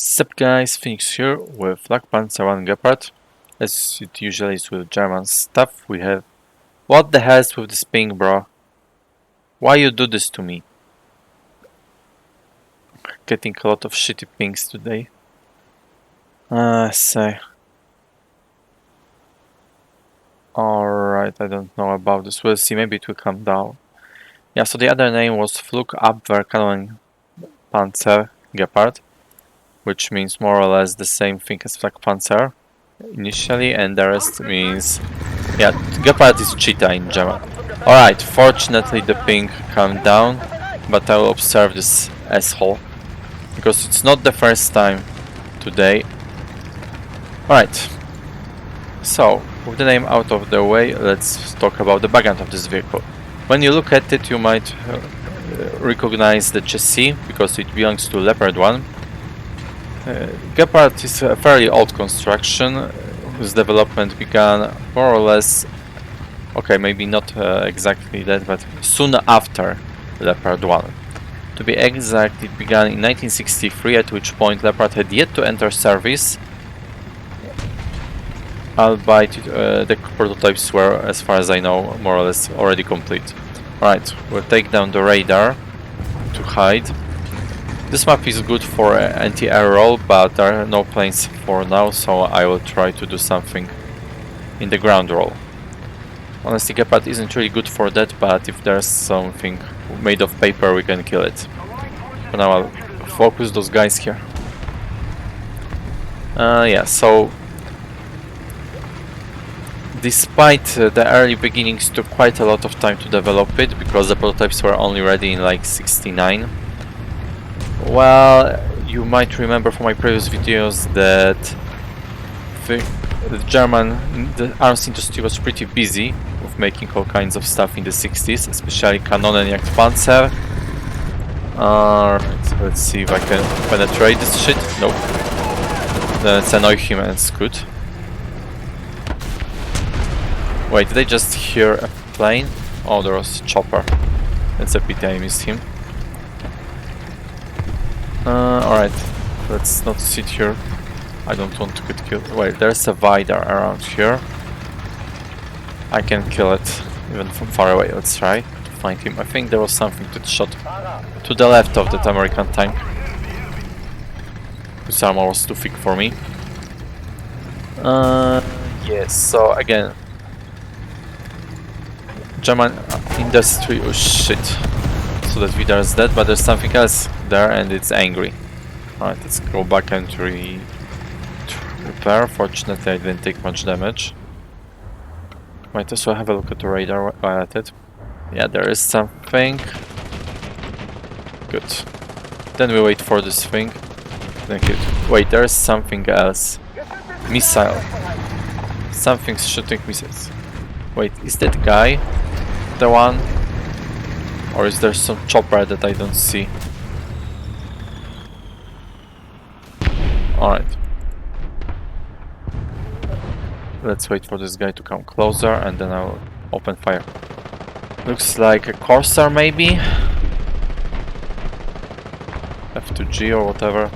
Sup guys, Phoenix here with Flakpanzer Gepard. As it usually is with German stuff, we have... What the hell is with this ping, bro? Why you do this to me? Getting a lot of shitty pings today. Say. Alright, I don't know about this. We'll see, maybe it will come down. Yeah, so the other name was Flugabwehrkanonenpanzer Gepard, which means more or less the same thing as Flakpanzer initially, and the rest means... Yeah, Gepard is cheetah in German. Alright, fortunately the ping calmed down, but I will observe this asshole, because it's not the first time today. Alright, so with the name out of the way, let's talk about the background of this vehicle. When you look at it, you might recognize the chassis, because it belongs to Leopard 1. Gepard is a fairly old construction, whose development began more or less, okay, maybe not exactly that, but soon after Leopard 1. To be exact, it began in 1963, at which point Leopard had yet to enter service, albeit the prototypes were, as far as I know, more or less already complete. Alright, we'll take down the radar to hide. This map is good for anti-air roll, but there are no planes for now, so I will try to do something in the ground roll. Honestly, Gepard isn't really good for that, but if there's something made of paper, we can kill it. For now, I'll focus those guys here. Yeah, so... Despite the early beginnings, took quite a lot of time to develop it, because the prototypes were only ready in like '69. Well, you might remember from my previous videos that the arms industry was pretty busy with making all kinds of stuff in the 60s, especially Kanonenpanzer. Alright, let's see if I can penetrate this shit. Nope. Let's annoy him and scoot. Wait, did I just hear a plane? Oh, there was a chopper. That's a pity, I missed him. Alright, let's not sit here. I don't want to get killed. Wait, there's a Vidar around here. I can kill it even from far away. Let's try to find him. I think there was something that shot to the left of that American tank. This armor was too thick for me. Yes, so again, German industry, oh shit. So that Vidar is dead, but there's something else there and it's angry. Alright, let's go back and repair. Fortunately I didn't take much damage. Might as well have a look at the radar while at it. Yeah, there is something. Good. Then we wait for this thing. Then kill it. Wait, there is something else. Missile. Something's shooting missiles. Wait, is that guy the one? Or is there some chopper that I don't see? Alright. Let's wait for this guy to come closer and then I'll open fire. Looks like a Corsair maybe? F2G or whatever.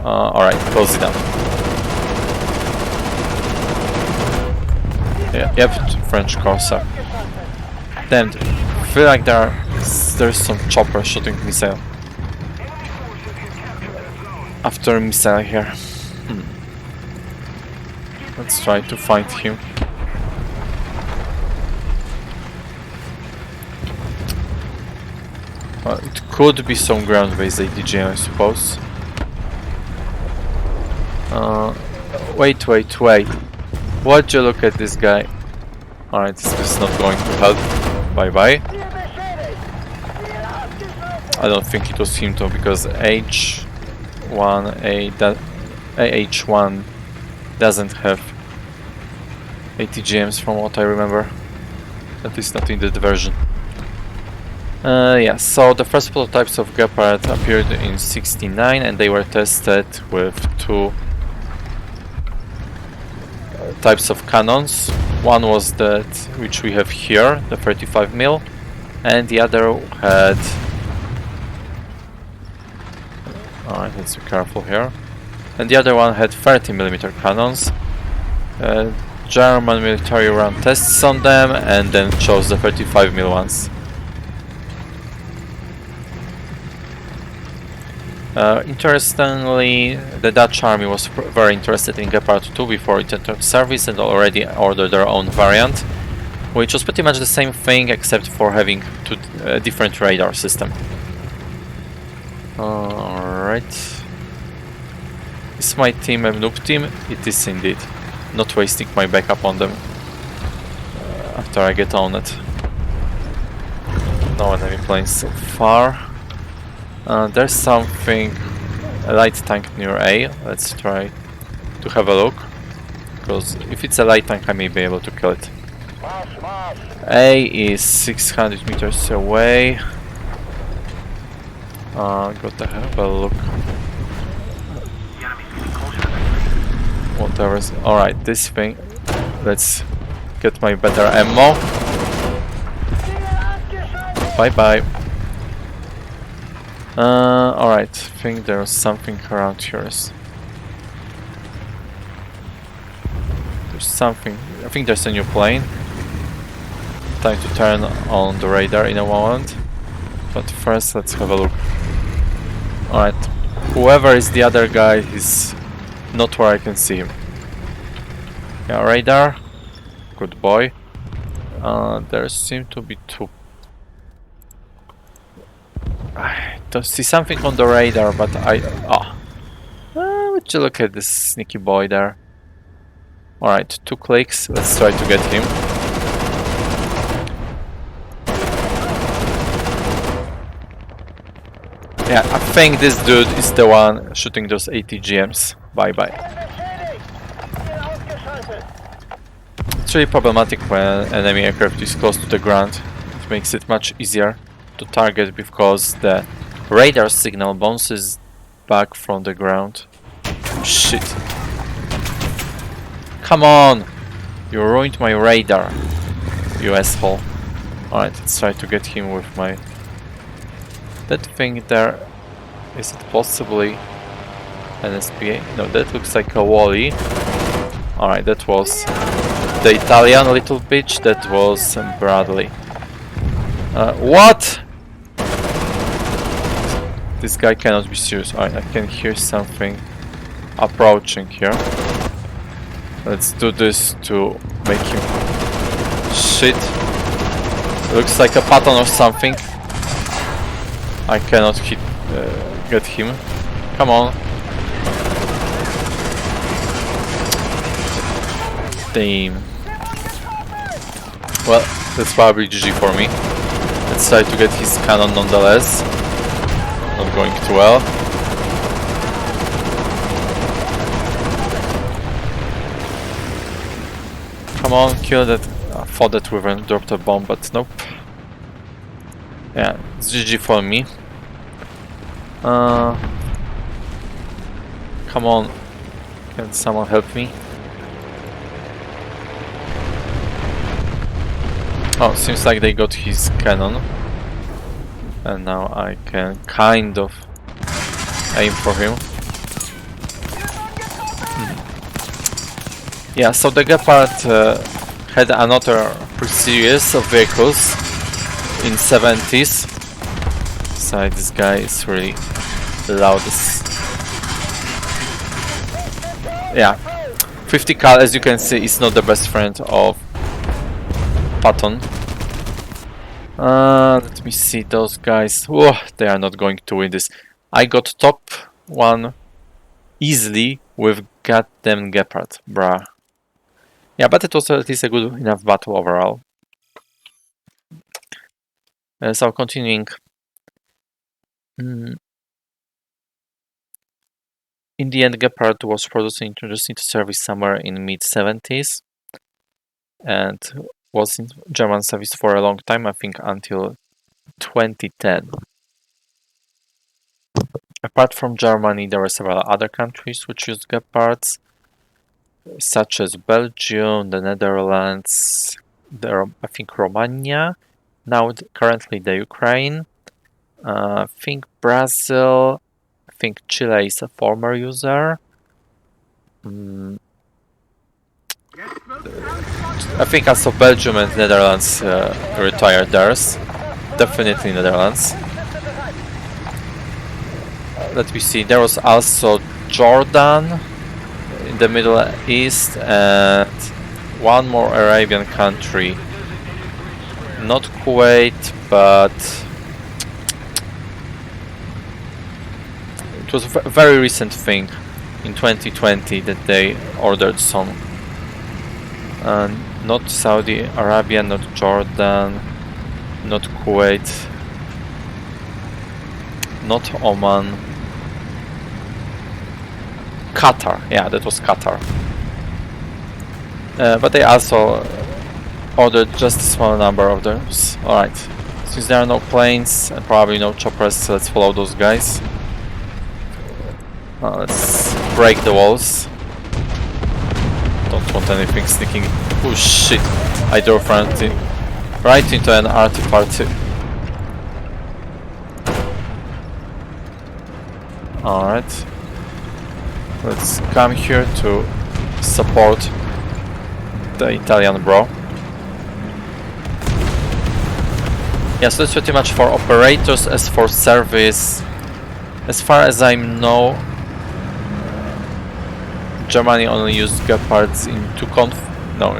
Alright, close it down. Yeah, yep, French Corsair. Damn, I feel like there's some chopper shooting missile. After a missile here. Let's try to find him. It could be some ground-based ATG, I suppose. Wait. Would you look at this guy? Alright, this is not going to help. Bye-bye. I don't think it was him though, because AH1 doesn't have ATGMs from what I remember. At least not in that version. Yeah, so the first prototypes of Gepard appeared in '69 and they were tested with two types of cannons. One was that which we have here, the 35mm, and the other had Alright, let's be careful here. And the other one had 30mm cannons. German military ran tests on them and then chose the 35mm ones. Interestingly, the Dutch army was very interested in Gepard 2 before it entered service and already ordered their own variant, which was pretty much the same thing except for having a different radar system. Alright. Is my team a NUKE team? It is indeed. Not wasting my backup on them after I get on it. No enemy planes so far. There's something, a light tank near A. Let's try to have a look, because if it's a light tank I may be able to kill it. A is 600 meters away. Got to have a look. Whatever. Alright, this thing. Let's get my better ammo. Bye bye. Alright, I think there's something around here. There's something. I think there's a new plane. Time to turn on the radar in a moment. But first, let's have a look. Alright, whoever is the other guy is not where I can see him. Yeah, radar. Good boy. There seem to be two. I don't see something on the radar, but would you look at this sneaky boy there? Alright, 2 clicks. Let's try to get him. Yeah, I think this dude is the one shooting those ATGMs. Bye bye. It's really problematic when enemy aircraft is close to the ground. It makes it much easier to target because the radar signal bounces back from the ground. Shit. Come on! You ruined my radar, you asshole. Alright, let's try to get him with my... That thing there, is it possibly an SPA? No, that looks like a Wally. Alright, that was the Italian little bitch, that was Bradley. What? This guy cannot be serious. Alright, I can hear something approaching here. Let's do this to make him... Shit. Looks like a pattern or something. I cannot hit, get him. Come on. Damn. Well, that's probably GG for me. Let's try to get his cannon nonetheless. Not going too well. Come on, kill that. I thought that we dropped a bomb, but nope. Yeah, it's GG for me. Come on. Can someone help me? Oh, seems like they got his cannon. And now I can kind of aim for him. Yeah, so the Gepard had another series of vehicles in 70s. So this guy is really the loudest. Yeah, 50 cal, as you can see, is not the best friend of Patton. Let me see those guys. Whoa, they are not going to win this. I got top 1 easily with goddamn Gepard, bruh. Yeah, but it was at least a good enough battle overall. So continuing. In the end, Gepard was produced and introduced into service somewhere in mid-70s and was in German service for a long time, I think until 2010. Apart from Germany, there were several other countries which used Gepards, such as Belgium, the Netherlands, I think Romania, now currently the Ukraine, I think Brazil, I think Chile is a former user. I think also Belgium and Netherlands retired theirs. Definitely Netherlands. Let me see, there was also Jordan in the Middle East and one more Arabian country. Not Kuwait, but it was a very recent thing in 2020 that they ordered some. Not Saudi Arabia, not Jordan, not Kuwait, not Oman. Qatar, yeah, that was Qatar. But they also ordered just a small number of those. Alright, since there are no planes and probably no choppers, let's follow those guys. Let's break the walls. Don't want anything sneaking. Oh shit, I drove right into an artifact. Alright. Let's come here to support the Italian bro. Yeah, so that's pretty much for operators. As for service, as far as I know, Germany only used Gepards in no,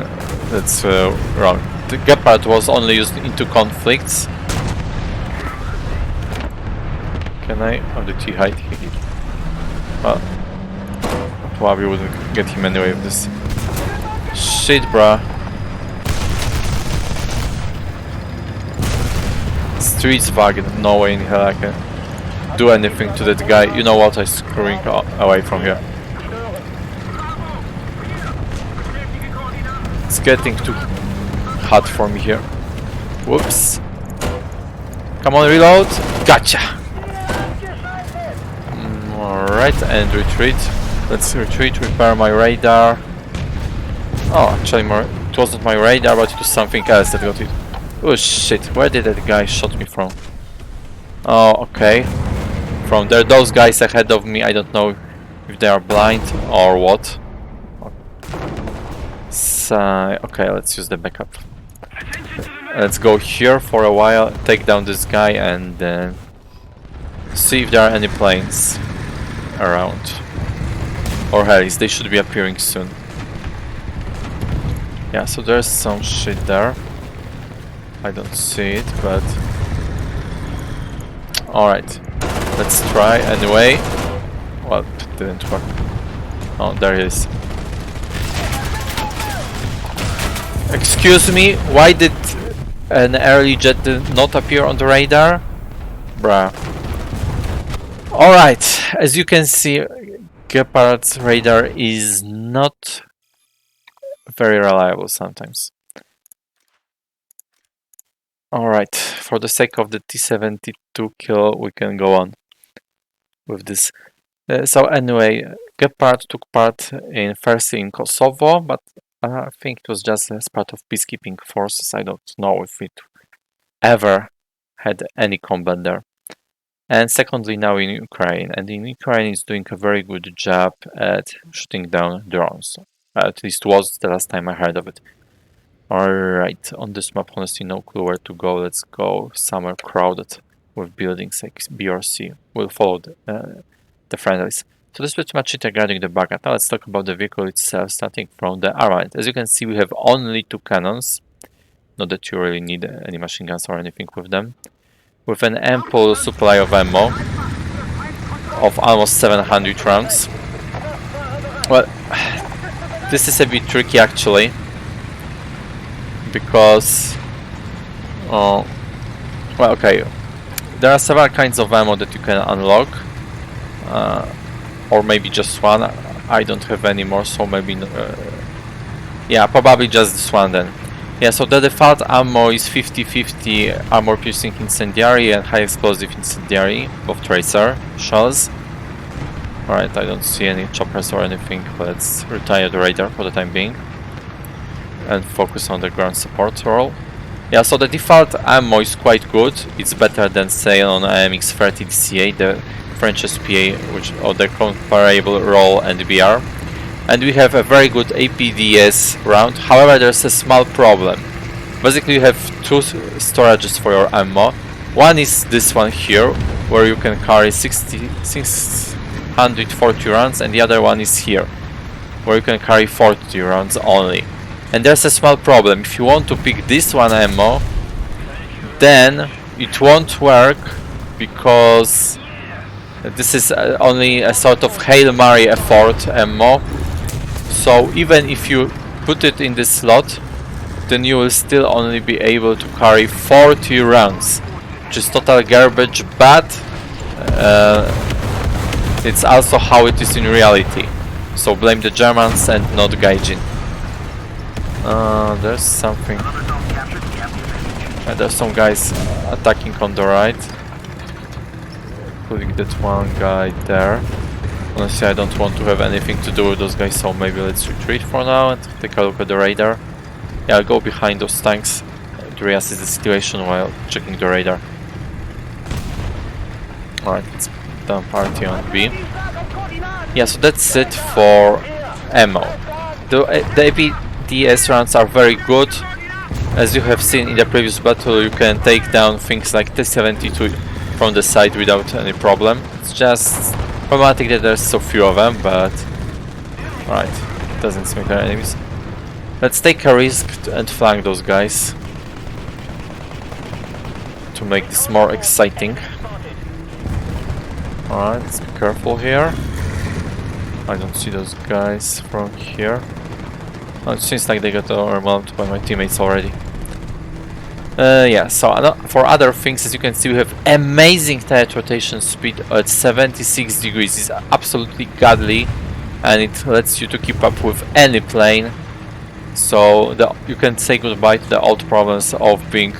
that's wrong. The Gepard was only used in 2 conflicts. Can I? How did he hide? Well, probably wouldn't get him anyway with this. Shit, bruh. Streetswagen, no way in hell I can do anything to that guy. You know what, I'm screwing away from here. It's getting too hot for me here. Whoops. Come on, reload. Gotcha. Alright, and retreat. Let's retreat, repair my radar. Oh, actually it wasn't my radar, but it was something else that got it. Oh shit, where did that guy shot me from? Oh, okay. From there, those guys ahead of me, I don't know if they are blind or what. So, okay, let's use the backup. Let's go here for a while, take down this guy and then see if there are any planes around. Or helis, they should be appearing soon. Yeah, so there's some shit there. I don't see it, but... Alright, let's try anyway. Well, it didn't work. Oh, there he is. Excuse me, why did an early jet not appear on the radar? Bruh. Alright, as you can see, Gepard's radar is not very reliable sometimes. Alright, for the sake of the T-72 kill, we can go on with this. So anyway, Gepard took part firstly in Kosovo, but I think it was just as part of peacekeeping forces. I don't know if it ever had any combat there. And secondly, now in Ukraine. And in Ukraine, it's doing a very good job at shooting down drones. At least was the last time I heard of it. Alright, on this map, honestly, no clue where to go. Let's go somewhere crowded with buildings like B or C. We'll follow the friendlies. So that's pretty much it regarding the backup. Now let's talk about the vehicle itself, starting from the armament. As you can see, we have only 2 cannons. Not that you really need any machine guns or anything with them. With an ample supply of ammo of almost 700 rounds. Well, this is a bit tricky actually, because well, okay, there are several kinds of ammo that you can unlock, or maybe just one. I don't have any more, so maybe yeah, probably just this one then. Yeah, so the default ammo is 50-50 armor piercing incendiary and high explosive incendiary, both tracer shells. Alright, I don't see any choppers or anything. Let's retire the radar for the time being and focus on the ground support role. Yeah, so the default ammo is quite good. It's better than, say, on AMX-30 DCA. The French SPA, which or the comparable roll and BR. And we have a very good APDS round. However, there's a small problem. Basically, you have two storages for your ammo. One is this one here, where you can carry 640 rounds, and the other one is here, where you can carry 40 rounds only. And there's a small problem. If you want to pick this one ammo, then it won't work, because this is only a sort of Hail Mary effort ammo. So even if you put it in this slot, then you will still only be able to carry 40 rounds, which is total garbage, but it's also how it is in reality. So blame the Germans and not Gaijin. There's something. There's some guys attacking on the right, including that one guy there. Honestly, I don't want to have anything to do with those guys, so maybe let's retreat for now and take a look at the radar. Yeah, I'll go behind those tanks to reassess the situation while checking the radar. Alright, let's dump party on B. Yeah, so that's it for ammo. The APDS rounds are very good. As you have seen in the previous battle, you can take down things like T-72 from the side without any problem. It's just problematic that there's so few of them, but alright, doesn't seem like enemies. Let's take a risk and flank those guys to make this more exciting. Alright, let's be careful here. I don't see those guys from here. Oh, it seems like they got overwhelmed by my teammates already. Yeah, so for other things, as you can see, we have amazing turret rotation speed at 76 degrees. It's absolutely godly, and it lets you to keep up with any plane. So you can say goodbye to the old problems of being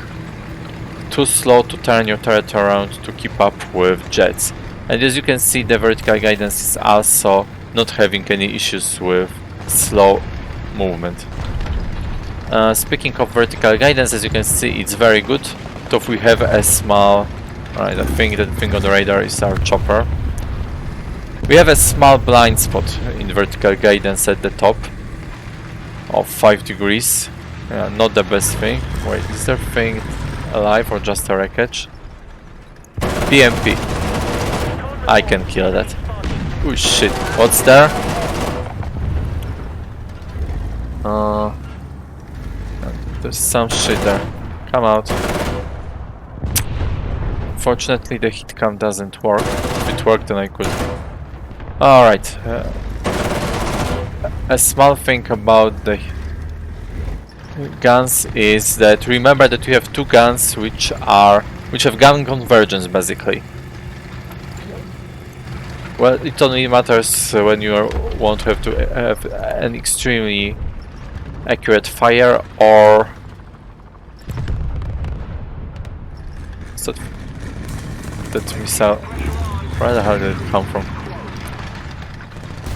too slow to turn your turret around to keep up with jets. And as you can see, the vertical guidance is also not having any issues with slow movement. Speaking of vertical guidance, as you can see, it's very good. So if we have a small... Alright, I think that thing on the radar is our chopper. We have a small blind spot in vertical guidance at the top of 5 degrees. Not the best thing. Wait, is there thing alive or just a wreckage? PMP. I can kill that. Oh shit, what's there? There's some shit there. Come out. Fortunately, the hit cam doesn't work. If it worked, then I could. Alright. A small thing about the guns is that remember that we have two guns which have gun convergence basically. Well, it only matters when you want to have an extremely accurate fire, or that missile. Where the hell did it come from?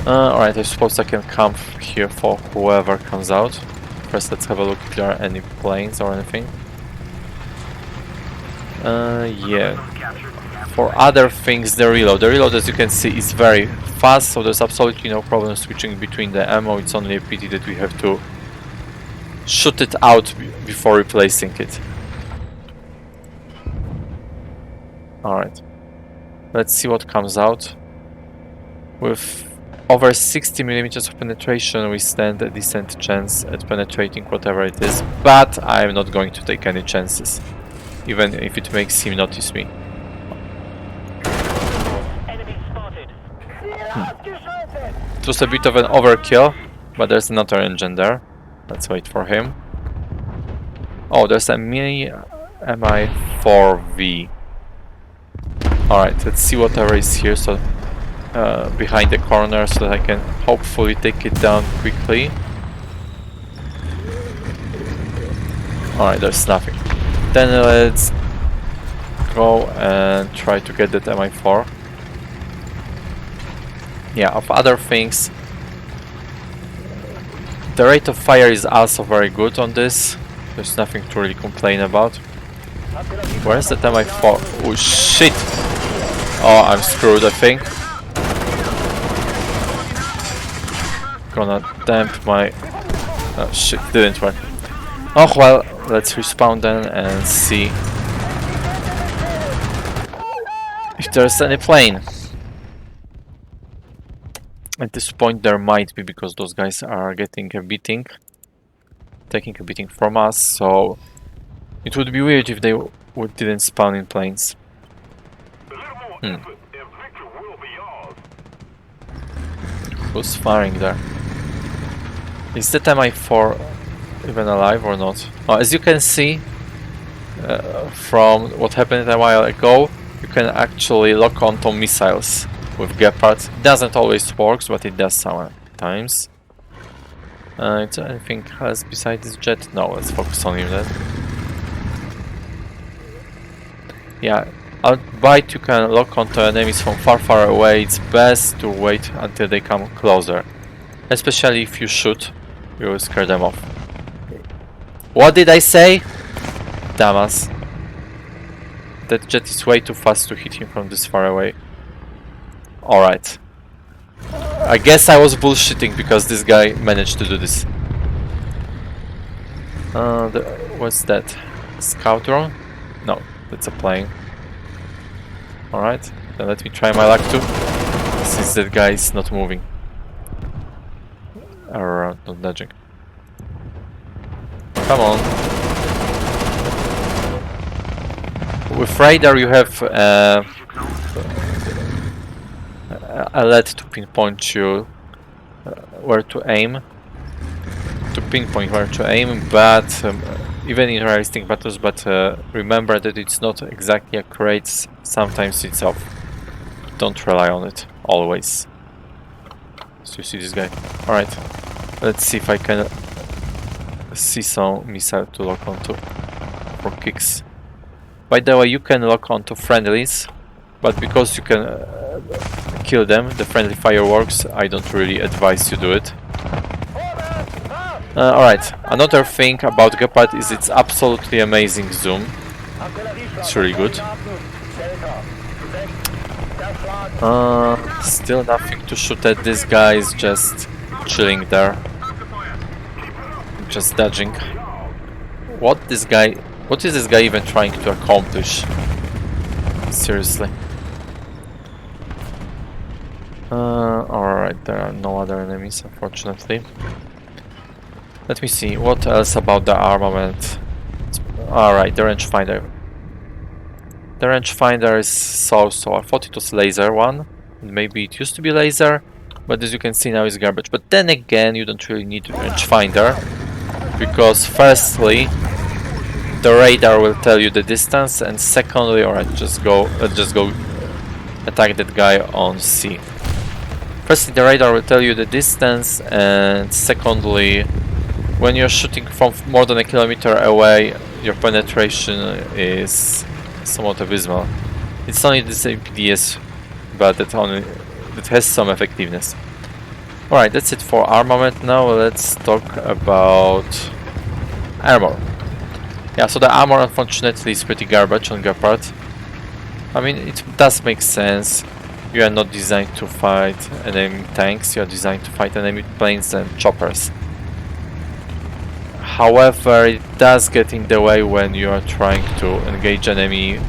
Alright, I suppose I can camp here for whoever comes out. First, let's have a look if there are any planes or anything. Yeah. For other things, the reload, as you can see, is very fast, so there's absolutely no problem switching between the ammo. It's only a pity that we have to shoot it out before replacing it. Alright, let's see what comes out. With over 60 mm of penetration, we stand a decent chance at penetrating whatever it is, but I'm not going to take any chances, even if it makes him notice me. It was a bit of an overkill, but there's another engine there. Let's wait for him. Oh, there's a mini Mi-4V. Alright, let's see whatever is here, so behind the corner, so that I can hopefully take it down quickly. Alright, there's nothing. Then let's go and try to get that Mi-4. Yeah, of other things, the rate of fire is also very good on this. There's nothing to really complain about. Where's the Mi-4? Oh shit! Oh, I'm screwed, I think. Gonna damp my... Oh shit, didn't work. Oh well, let's respawn then and see if there's any plane. At this point there might be, because those guys are getting a beating. Taking a beating from us, so it would be weird if they didn't spawn in planes. Who's firing there? Is that MI4 even alive or not? Oh, as you can see from what happened a while ago, you can actually lock onto missiles with Gepard. It doesn't always work, but it does sometimes. Is there anything else besides this jet? No, let's focus on him then. Yeah, albeit you can lock onto enemies from far away, it's best to wait until they come closer. Especially if you shoot, you will scare them off. What did I say? Damas. That jet is way too fast to hit him from this far away. Alright. I guess I was bullshitting because this guy managed to do this. What's that? Scout drone? No, that's a plane. Alright, then let me try my luck too, since that guy is not moving. Or not dodging. Come on. With radar you have a LED to pinpoint you where to aim. But even in realistic battles, but remember that it's not exactly accurate. Sometimes it's off. Don't rely on it always. So you see this guy. Alright, let's see if I can see some missile to lock onto for kicks. By the way, you can lock onto friendlies, but because you can kill them, the friendly fireworks, I don't really advise you do it. Alright, another thing about Gepard is its absolutely amazing zoom. It's really good. Still nothing to shoot at. This guy is just chilling there. Just dodging. What is this guy even trying to accomplish? Seriously. Alright, there are no other enemies, unfortunately. Let me see, what else about the armament? Alright, the rangefinder. The rangefinder is so-so. I thought it was laser one. Maybe it used to be laser, but as you can see now it's garbage. But then again, you don't really need a rangefinder, because firstly, the radar will tell you the distance, and secondly, alright, let's just go attack that guy on sea. Firstly, the radar will tell you the distance, and secondly, when you're shooting from more than a kilometer away, your penetration is somewhat abysmal. It's only the same PDS, but it has some effectiveness. Alright, that's it for armament. Now let's talk about armor. Yeah, so the armor unfortunately is pretty garbage on Gepard. I mean, it does make sense. You are not designed to fight enemy tanks, you are designed to fight enemy planes and choppers. However, it does get in the way when you are trying to engage enemy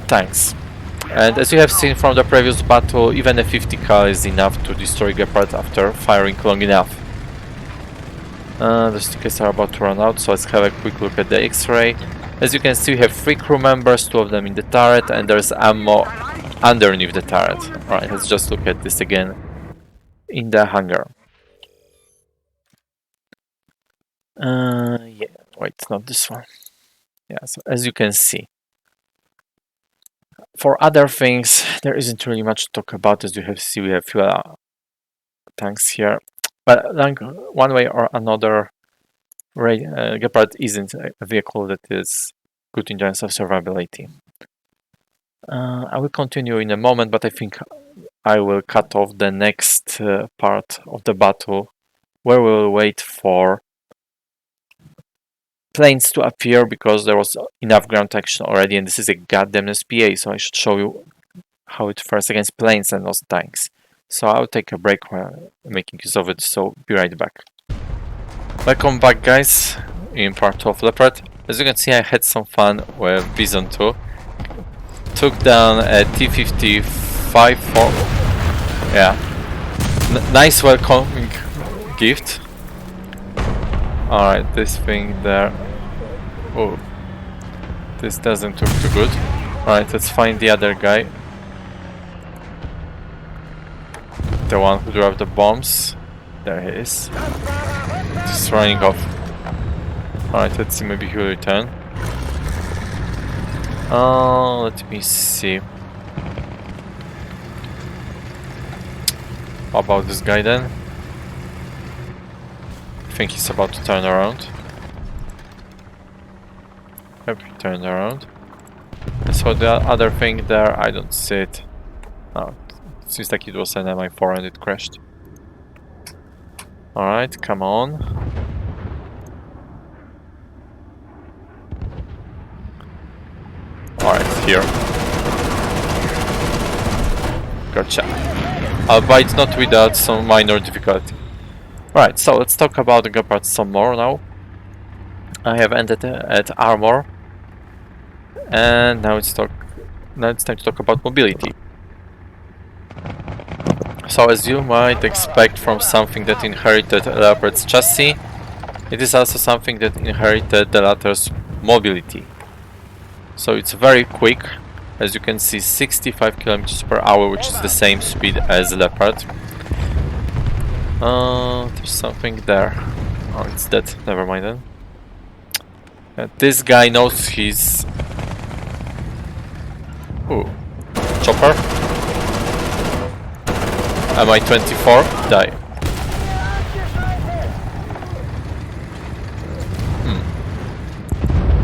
tanks. And as you have seen from the previous battle, even a 50 cal is enough to destroy Gepard after firing long enough. The stickers are about to run out, so let's have a quick look at the X-ray. As you can see, we have 3 crew members, 2 of them in the turret, and there's ammo underneath the turret. Alright, let's just look at this again in the hangar. Yeah, wait, not this one. Yeah, so as you can see, for other things, there isn't really much to talk about. As you have seen, we have fuel tanks here. But like, one way or another, Gepard isn't a vehicle that is good in terms of survivability. I will continue in a moment, but I think I will cut off the next part of the battle, where we will wait for planes to appear because there was enough ground action already, and this is a goddamn SPA, so I should show you how it fares against planes and not tanks. So I'll take a break while making use of it, so be right back. Welcome back, guys, in part 2 of Leopard. As you can see, I had some fun with Bison 2. Took down a T-55 for... yeah. Nice welcoming gift. Alright, this thing there... oh. This doesn't look too good. Alright, let's find the other guy. The one who dropped the bombs. There he is. Just running off. Alright, let's see, maybe he'll return. Let me see. How about this guy then? I think he's about to turn around. Yep, he turned around. So the other thing there, I don't see it. Oh, it seems like it was an Mi-4 and it crashed. Alright, come on. Alright, here. Gotcha. Albeit not without some minor difficulty. Right, so let's talk about the Gepard some more now. I have ended at armor. And now it's time to talk about mobility. So as you might expect from something that inherited Leopard's chassis, it is also something that inherited the latter's mobility. So it's very quick, as you can see, 65 km per hour, which is the same speed as Leopard. There's something there. Oh, it's dead. Never mind then. This guy knows he's... ooh. Chopper. Mi-24. Die.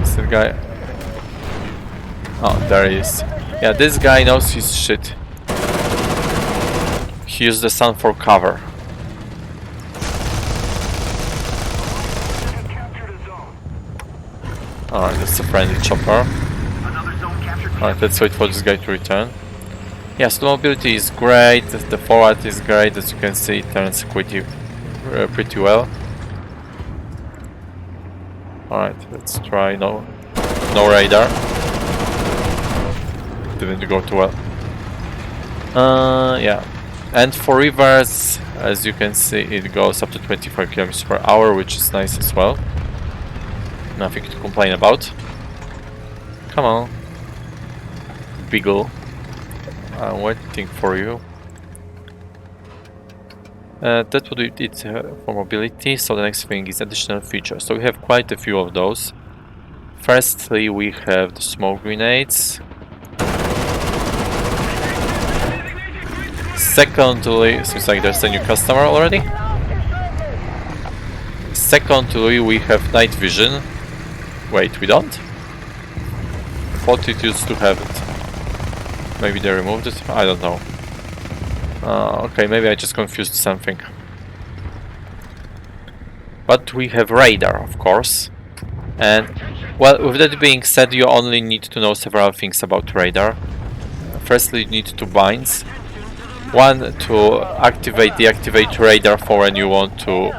Is the guy... oh, there he is. Yeah, this guy knows his shit. He used the sun for cover. Alright, that's a friendly chopper. Alright, let's wait for this guy to return. Yes, the mobility is great, the forward is great, as you can see, it turns pretty well. Alright, let's try no radar. Didn't go too well. Yeah. And for reverse, as you can see, it goes up to 25 km per hour, which is nice as well. Nothing to complain about. Come on. Beagle. I'm waiting for you. That would be it for mobility, so the next thing is additional features. So we have quite a few of those. Firstly, we have the smoke grenades. Secondly, seems like there's a new customer already. Secondly, we have night vision. Wait, we don't? Thought it used to have it. Maybe they removed it? I don't know. Okay, maybe I just confused something. But we have radar, of course. And, well, with that being said, you only need to know several things about radar. Firstly, you need two binds. One to deactivate radar for when you want to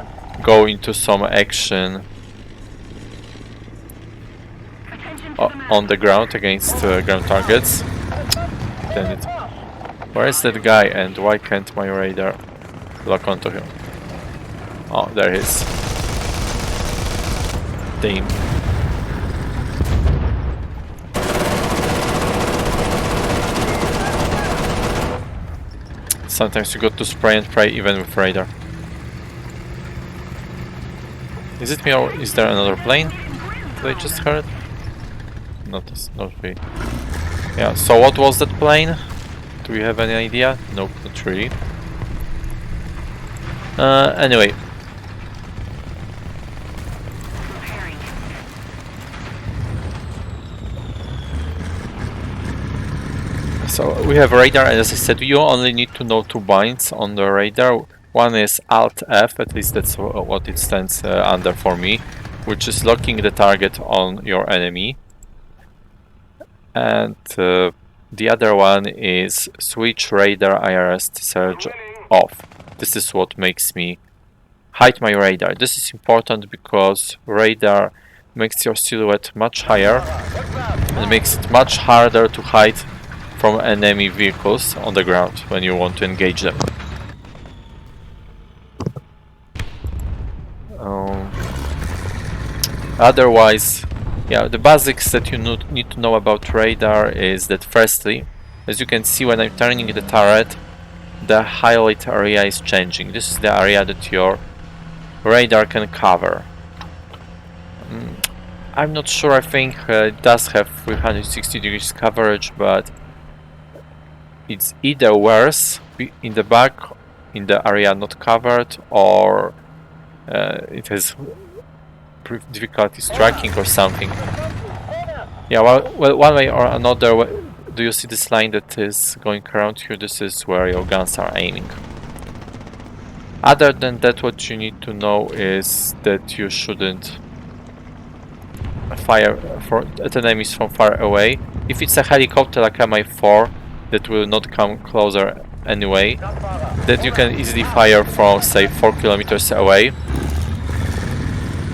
go into some action on the ground against ground targets. Then it... where is that guy and why can't my radar lock onto him? Oh, there he is. Damn. Sometimes you got to spray and pray even with radar. Is it me or is there another plane that I just heard? Not really. Yeah, so what was that plane? Do you have any idea? Nope, not really. Anyway. So we have radar, and as I said, you only need to know two binds on the radar. One is Alt F, at least that's what it stands under for me. which is locking the target on your enemy. And the other one is switch radar IRS surge off. This is what makes me hide my radar. This is important because radar makes your silhouette much higher and makes it much harder to hide from enemy vehicles on the ground when you want to engage them. Otherwise, yeah, the basics that you need to know about radar is that firstly, as you can see when I'm turning the turret, the highlight area is changing. This is the area that your radar can cover. I'm not sure, I think it does have 360 degrees coverage, but it's either worse in the back, in the area not covered, or it has difficulties tracking or something. Yeah, well, one way or another, do you see this line that is going around here? This is where your guns are aiming. Other than that, what you need to know is that you shouldn't fire at enemies from far away. If it's a helicopter like a Mi-4 that will not come closer anyway, that you can easily fire from, say, 4 kilometers away.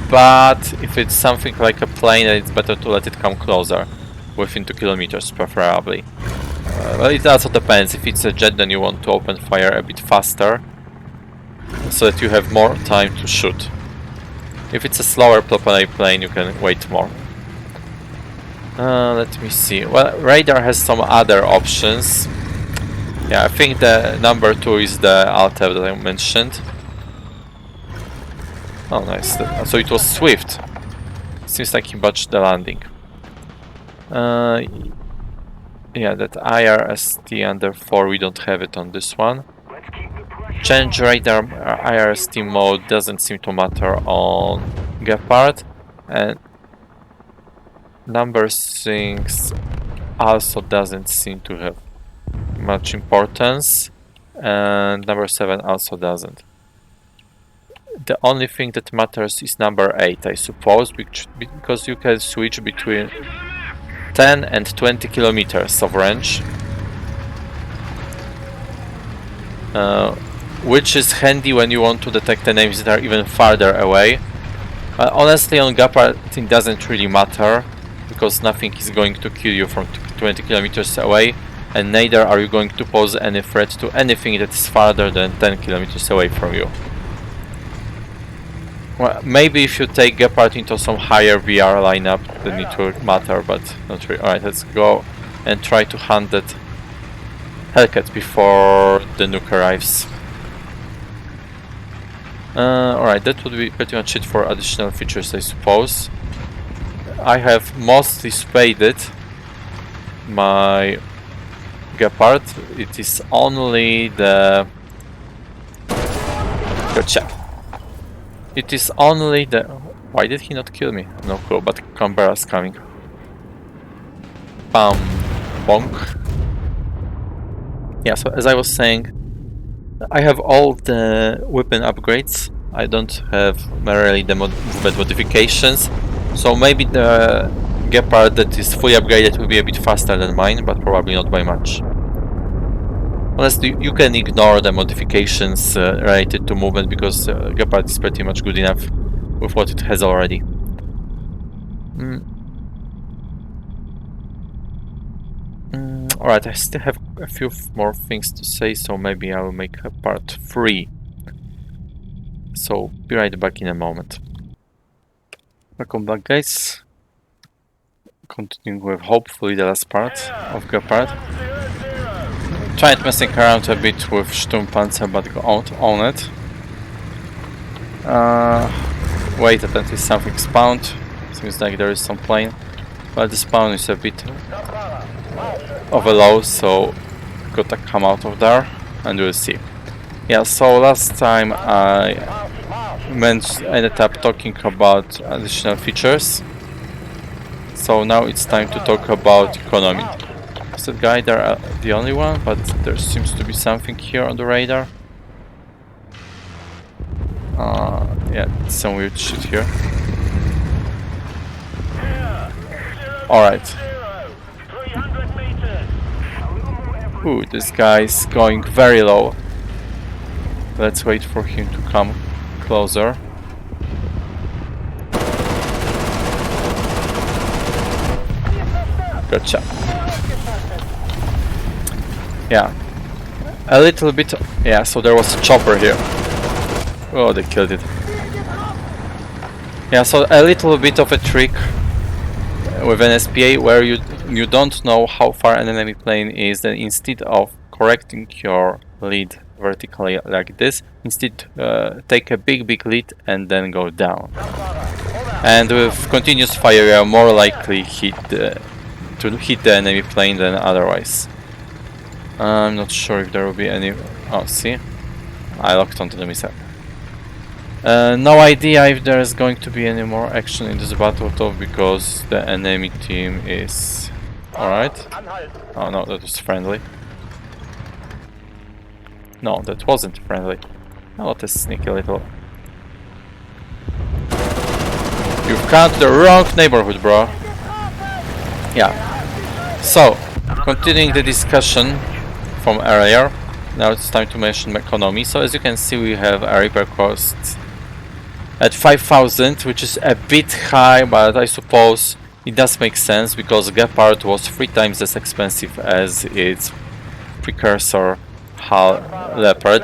But if it's something like a plane, it's better to let it come closer, within 2 kilometers preferably. Well, it also depends. If it's a jet, then you want to open fire a bit faster, so that you have more time to shoot. If it's a slower propellant plane, you can wait more. Let me see. Well, radar has some other options. Yeah, I think the number 2 is the Alta that I mentioned. Oh, nice. So it was swift. Seems like he botched the landing. Yeah, that IRST under 4, we don't have it on this one. Change radar IRST mode doesn't seem to matter on Gepard, and number 6 also doesn't seem to have much importance, and number 7 also doesn't. The only thing that matters is number 8, I suppose, because you can switch between 10 and 20 kilometers of range, which is handy when you want to detect enemies that are even farther away. Honestly, on Gepard it doesn't really matter, because nothing is going to kill you from 20 kilometers away, and neither are you going to pose any threat to anything that is farther than 10 kilometers away from you. Well, maybe if you take Gepard into some higher VR lineup, then it will matter, but not really. Alright, let's go and try to hunt that Hellcat before the nuke arrives. Alright, that would be pretty much it for additional features, I suppose. I have mostly spaded my Gepard. It is only the... Gotcha. It is only the... Why did he not kill me? No clue, but Canberra's coming. Bam. Bonk. Yeah, so as I was saying, I have all the weapon upgrades. I don't have really the movement modifications. So maybe the Gepard that is fully upgraded will be a bit faster than mine, but probably not by much. Honestly, you can ignore the modifications related to movement, because Gepard is pretty much good enough with what it has already. Alright, I still have a few more things to say, so maybe I will make a part 3. So, be right back in a moment. Welcome back, guys. Continuing with hopefully the last part of Gepard. Tried messing around a bit with Sturmpanzer, but got on it. Wait, apparently something spawned. Seems like there is some plane, but the spawn is a bit of a low, so gotta come out of there and we'll see. Yeah, so last time I ended up talking about additional features, so now it's time to talk about economy. Is that guy there the only one? But there seems to be something here on the radar. Yeah, some weird shit here. Alright. Ooh, this guy's going very low. Let's wait for him to come closer. Gotcha. Yeah. A little bit... Yeah, so there was a chopper here. Oh, they killed it. Yeah, so a little bit of a trick with an SPA where you don't know how far an enemy plane is, then instead of correcting your lead vertically like this, instead take a big lead and then go down. And with continuous fire you are more likely to hit the enemy plane than otherwise. I'm not sure if there will be any... Oh, see? I locked onto the missile. No idea if there is going to be any more action in this battle though, because the enemy team is... Alright. Oh no, that was friendly. No, that wasn't friendly. Oh, what a sneaky little... You've come to the wrong neighborhood, bro. Yeah. So, continuing the discussion from earlier, now it's time to mention economy. So as you can see, we have a repair cost at 5,000, which is a bit high, but I suppose it does make sense because Gepard was 3 times as expensive as its precursor Leopard.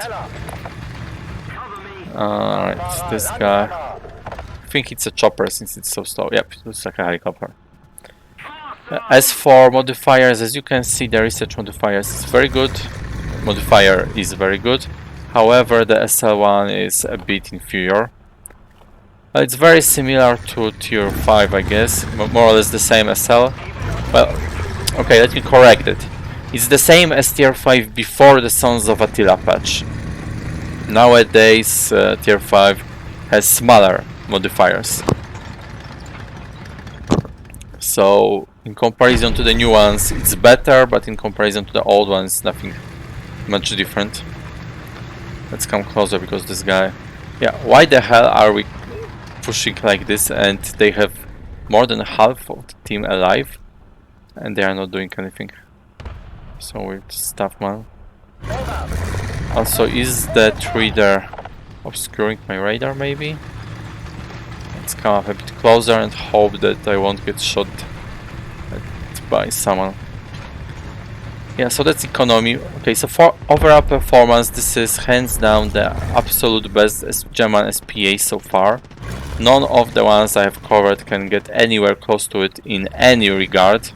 Alright, this guy... I think it's a chopper since it's so slow. Yep, it looks like a helicopter. As for modifiers, as you can see, the research modifiers is very good. Modifier is very good. However, the SL1 is a bit inferior. It's very similar to Tier 5, I guess. More or less the same SL. Well, okay, let me correct it. It's the same as Tier 5 before the Sons of Attila patch. Nowadays, Tier 5 has smaller modifiers. So, in comparison to the new ones, it's better, but in comparison to the old ones, nothing much different. Let's come closer because this guy... Yeah, why the hell are we pushing like this and they have more than half of the team alive and they are not doing anything? So weird stuff, man. Also, is that reader obscuring my radar, maybe? Let's come up a bit closer and hope that I won't get shot by someone. Yeah, so that's economy. Okay, so for overall performance, this is hands down the absolute best German SPA so far. None of the ones I have covered can get anywhere close to it in any regard.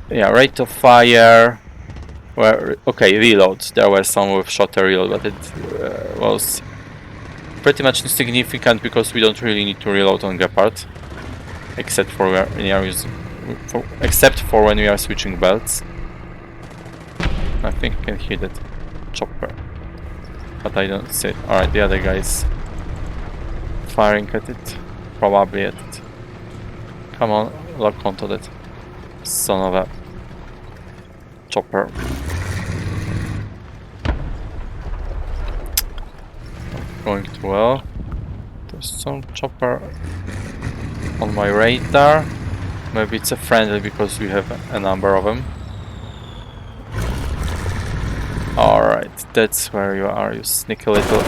Yeah, rate of fire... Well, okay, reload. There were some with shorter reload, but it was pretty much insignificant because we don't really need to reload on Gepard, except for when we are switching belts. I think I can hit that chopper, but I don't see it. Alright, the other guy's firing at it, probably at it. Come on, lock onto that son of a chopper. Going too well. There's some chopper on my radar. Maybe it's a friendly because we have a number of them. Alright, that's where you are, you sneaky little...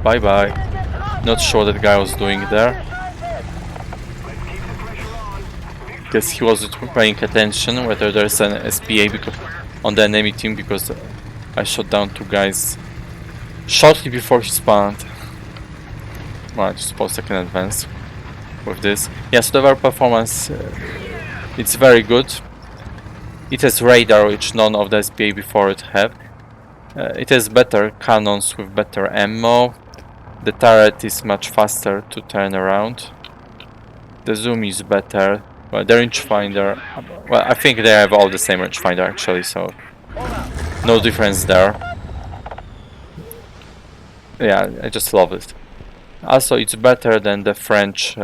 Bye bye. Not sure what that guy was doing there. Guess he wasn't paying attention whether there's an SPA on the enemy team because I shot down 2 guys shortly before he spawned. Well, I suppose I can advance with this. Yeah, so the overall performance, it's very good. It has radar, which none of the SPA before it have. It has better cannons with better ammo. The turret is much faster to turn around. The zoom is better. Well, the rangefinder, well, I think they have all the same rangefinder actually, so no difference there. Yeah, I just love it. Also, it's better than the French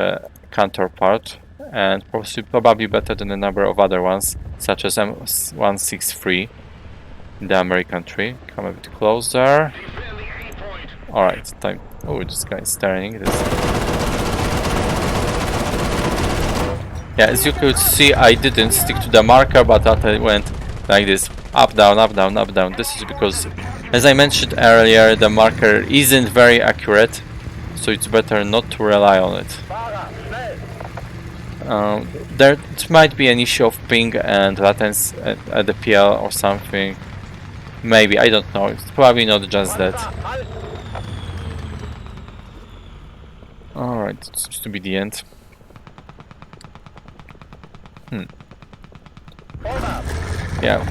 counterpart, and probably better than a number of other ones, such as M163 in the American tree. Come a bit closer. Alright, time. Oh, this guy is turning. Yeah, as you could see, I didn't stick to the marker, but that I went like this, up, down, up, down, up, down. This is because, as I mentioned earlier, the marker isn't very accurate, so it's better not to rely on it. There might be an issue of ping and latency at the PL or something. Maybe, I don't know. It's probably not just that. Alright, it seems to be the end. Yeah.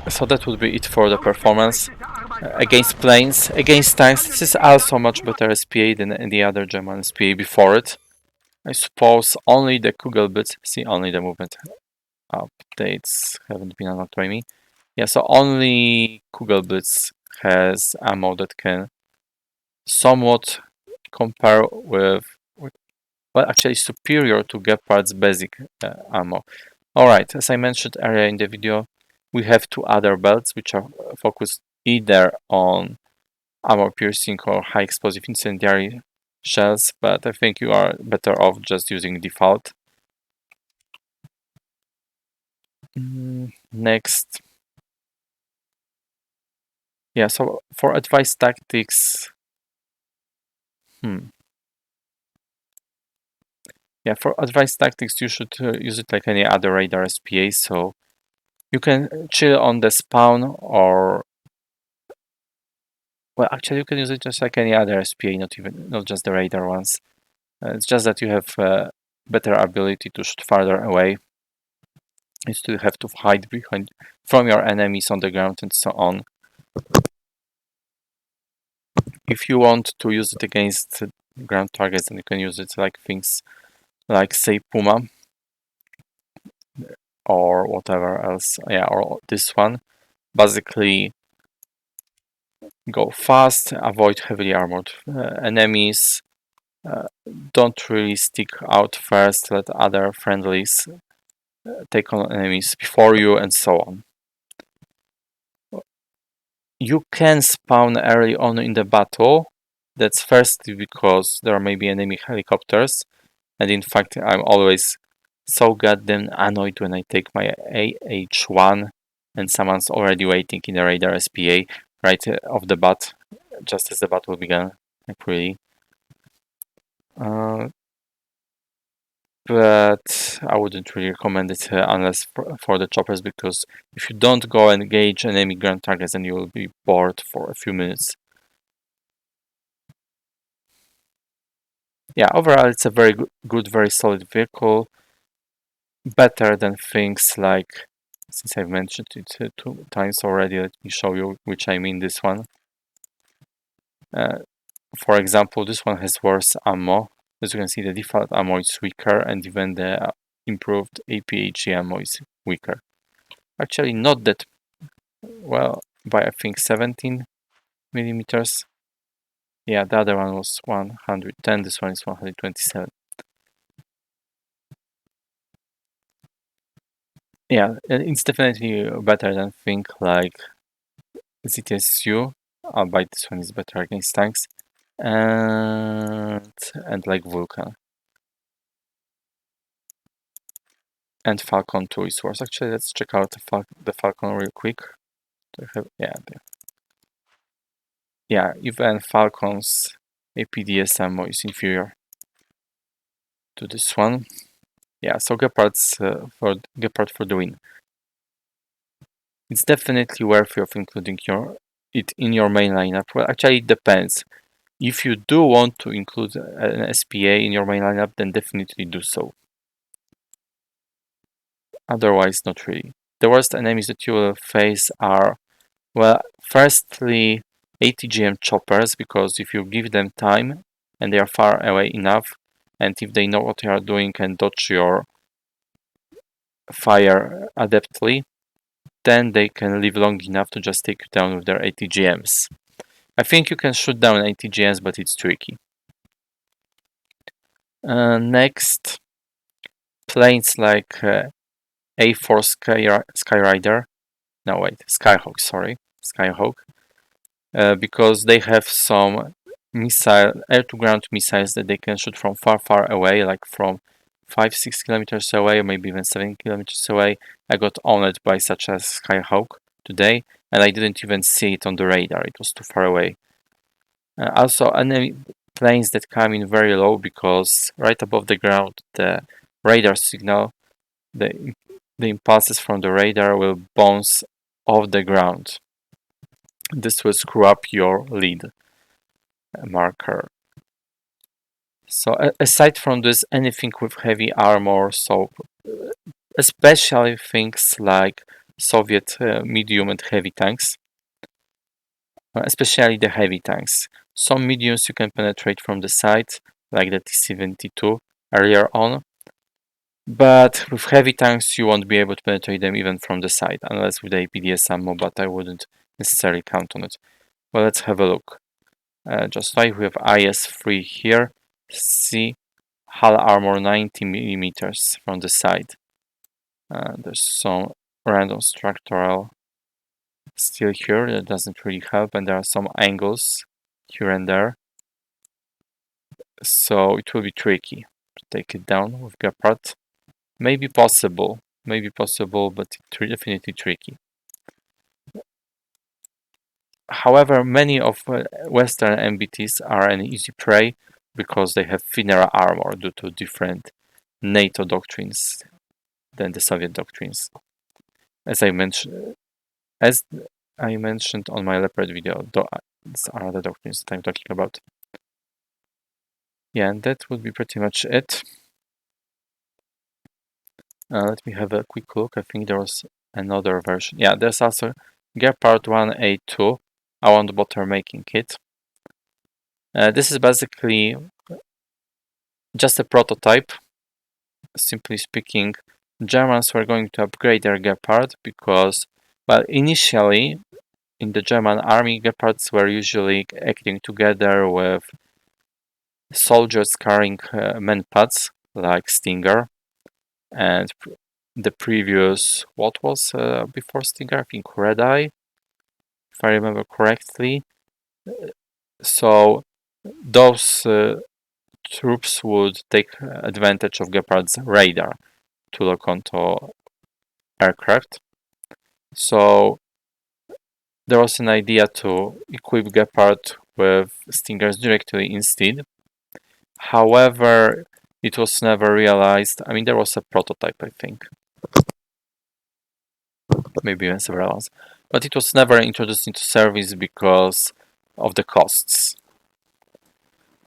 So that would be it for the performance. Against planes, against tanks, this is also much better SPA than any other German SPA before it. I suppose only the Kugelblitz, see, only the movement updates haven't been unlocked by me. Yeah, so only Kugelblitz has ammo that can somewhat compare with well, actually superior to Gepard's basic ammo. Alright, as I mentioned earlier in the video, we have two other belts which are focused either on armor piercing or high explosive incendiary shells, but I think you are better off just using default. Next. Yeah, so for advanced tactics, yeah, for advanced tactics you should use it like any other radar SPA, so you can chill on the spawn or well, actually you can use it just like any other SPA, not just the radar ones. It's just that you have better ability to shoot farther away. You still have to hide behind from your enemies on the ground and so on. If you want to use it against ground targets, then you can use it like things like say Puma or whatever else. Yeah, or this one. Basically, go fast, avoid heavily armored enemies. Don't really stick out first. Let other friendlies take on enemies before you, and so on. You can spawn early on in the battle. That's firstly because there may be enemy helicopters, and in fact I'm always so goddamn annoyed when I take my AH-1 and someone's already waiting in the radar SPA right off the bat, just as the battle began, like really. But I wouldn't really recommend it unless for the choppers, because if you don't go and engage enemy ground targets, then you will be bored for a few minutes. Yeah, overall it's a very good, very solid vehicle. Better than things like, since I've mentioned it 2 times already, let me show you which I mean this one. For example, this one has worse ammo. As you can see, the default ammo is weaker, and even the improved APHE ammo is weaker. Actually, not that well, by I think 17 millimeters. Yeah, the other one was 110, this one is 127. Yeah, it's definitely better than things like ZTSU, albeit this one is better against tanks, and like Vulcan. And Falcon 2 is worse. Actually, let's check out the Falcon real quick. Yeah, even Falcon's APDS ammo is inferior to this one. Yeah, so Gepard for the win. It's definitely worthy of including it in your main lineup. Well, actually, it depends. If you do want to include an SPA in your main lineup, then definitely do so. Otherwise, not really. The worst enemies that you will face are, well, firstly, ATGM choppers, because if you give them time and they are far away enough, and if they know what they are doing and dodge your fire adeptly, then they can live long enough to just take you down with their ATGMs. I think you can shoot down ATGMs, but it's tricky. Next, planes like A4 Skyrider. No, wait, Skyhawk, sorry. Skyhawk. Because they have some air-to-ground missiles that they can shoot from far, far away, like from 5-6 kilometers away, or maybe even 7 kilometers away. I got owned by such a Skyhawk today, and I didn't even see it on the radar. It was too far away. Also, enemy planes that come in very low, because right above the ground, the radar signal, the impulses from the radar will bounce off the ground. This will screw up your lead marker. So aside from this, anything with heavy armor, so especially things like Soviet medium and heavy tanks, especially the heavy tanks. Some mediums you can penetrate from the side, like the T-72 earlier on, but with heavy tanks you won't be able to penetrate them even from the side, unless with APDS ammo, but I wouldn't necessarily count on it. Well, let's have a look. Just like we have IS-3 here, see hull armor 90 millimeters from the side. There's some random structural steel here that doesn't really help, and there are some angles here and there. So it will be tricky to take it down with Gepard. Maybe possible, but definitely tricky. However, many of Western MBTs are an easy prey because they have thinner armor due to different NATO doctrines than the Soviet doctrines. As I mentioned on my Leopard video, these are the doctrines that I'm talking about. Yeah, and that would be pretty much it. Let me have a quick look. I think there was another version. Yeah, there's also Gepard 1A2 Around Butter Making Kit. This is basically just a prototype. Simply speaking, Germans were going to upgrade their Gepard because, well, initially in the German army, Gepards were usually acting together with soldiers carrying manpads like Stinger, and the previous, what was before Stinger? I think Red Eye, if I remember correctly. So those troops would take advantage of Gepard's radar to lock onto aircraft. So there was an idea to equip Gepard with Stingers directly instead. However, it was never realized. I mean, there was a prototype, I think. Maybe even several ones. But it was never introduced into service because of the costs.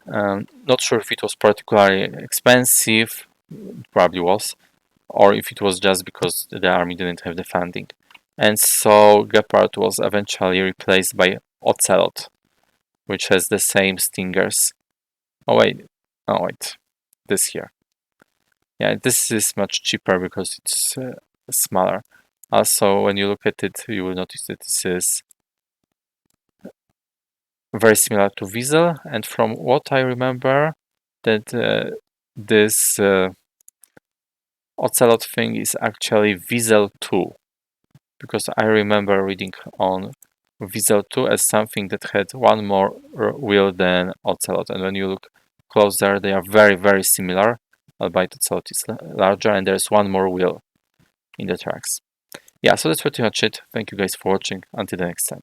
Not sure if it was particularly expensive, it probably was, or if it was just because the army didn't have the funding. And so Gepard was eventually replaced by Ocelot, which has the same Stingers. Oh wait, this here. Yeah, this is much cheaper because it's smaller. Also, when you look at it, you will notice that this is very similar to Wiesel, and from what I remember, that this Ocelot thing is actually Wiesel 2, because I remember reading on Wiesel 2 as something that had one more wheel than Ocelot, and when you look closer, they are very, very similar, albeit Ocelot is larger, and there's one more wheel in the tracks. Yeah, so that's pretty much it. Thank you guys for watching. Until the next time.